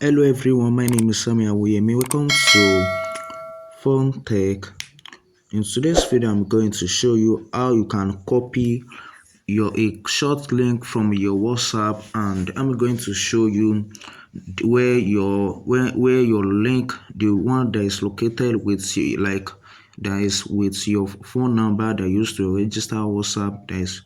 Hello everyone, my name is Samuel Awuyemi. Welcome to Fun Tech. In today's video, I'm going to show you how you can copy a short link from your WhatsApp, and I'm going to show you where your link, the one that is located with you, like that is with your phone number that used to register WhatsApp,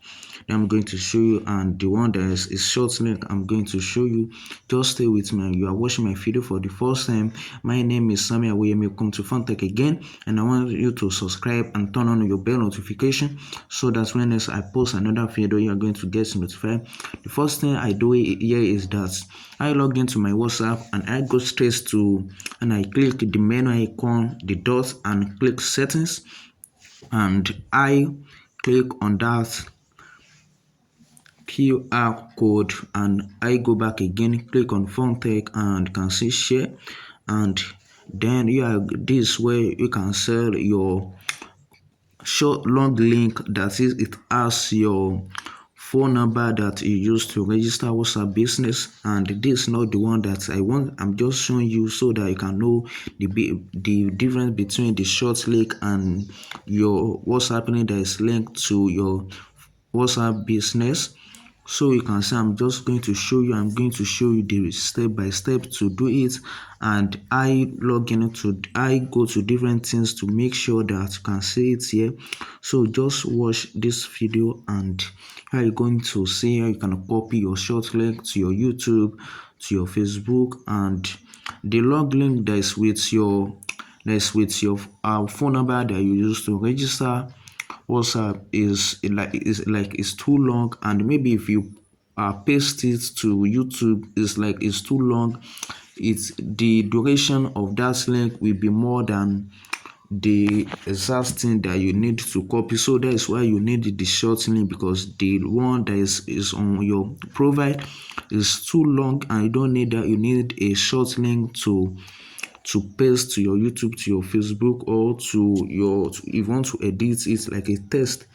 I'm going to show you, and the one that is short link I'm going to show you. Just stay with me. You are watching my video for the first time. My name is Samuel Awuyemi. Welcome to Funtech again, and I want you to subscribe and turn on your bell notification so that when I post another video, you are going to get notified. The first thing I do here is that I log into my WhatsApp and I go straight to, and I click the menu icon, the dot, and click settings, and I click on that QR code, and I go back again, click on Funtech, and can see share, and then this way you can sell your short long link, that is, it has your phone number that you use to register WhatsApp business. And this is not the one that I want. I'm just showing you so that you can know the difference between the short link and your WhatsApp link that is linked to your WhatsApp business. So you can see I'm going to show you the step by step to do it, and I go to different things to make sure that you can see it here. So just watch this video, and you're going to see how you can copy your short link to your YouTube, to your Facebook, and the long link that is with your phone number that you use to register WhatsApp is too long, and maybe if you paste it to YouTube, it's too long. It's the duration of that link will be more than the exact thing that you need to copy. So that is why you need the short link, because the one that is on your profile is too long, and you don't need that. You need a short link to paste to your YouTube, to your Facebook, or if you want to edit it like a test.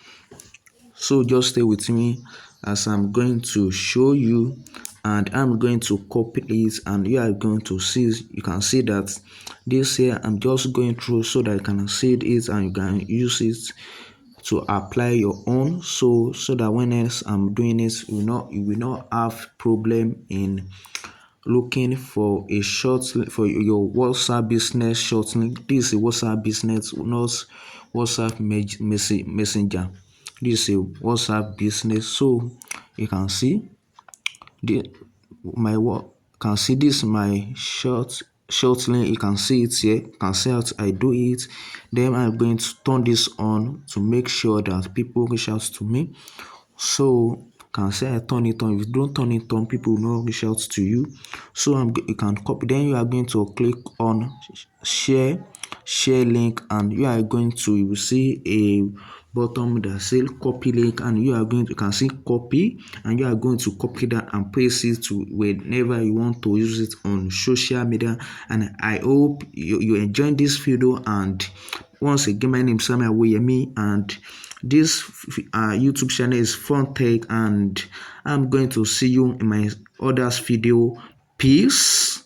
So just stay with me as I'm going to show you, and I'm going to copy it, and you are going to see, you can see that this here I'm just going through so that you can see it and you can use it to apply your own, so that when else I'm doing it, you will not have problem in looking for a short for your WhatsApp business short link. This is a WhatsApp business, not WhatsApp messenger. This is a WhatsApp business. So you can see my work. Can see this my short link. You can see it here. You can see how I do it. Then I'm going to turn this on to make sure that people reach out to me. So can say I turn it on. If you don't turn it on, people will not reach out to you. So you can copy. Then you are going to click on share link, and you will see a bottom that says copy link, and you can see copy, and you are going to copy that and paste it to whenever you want to use it on social media. And I hope you enjoyed this video. And once again, my name is Samuel Awuyemi, and this YouTube channel is Fun Tech, and I'm going to see you in my other video. Peace.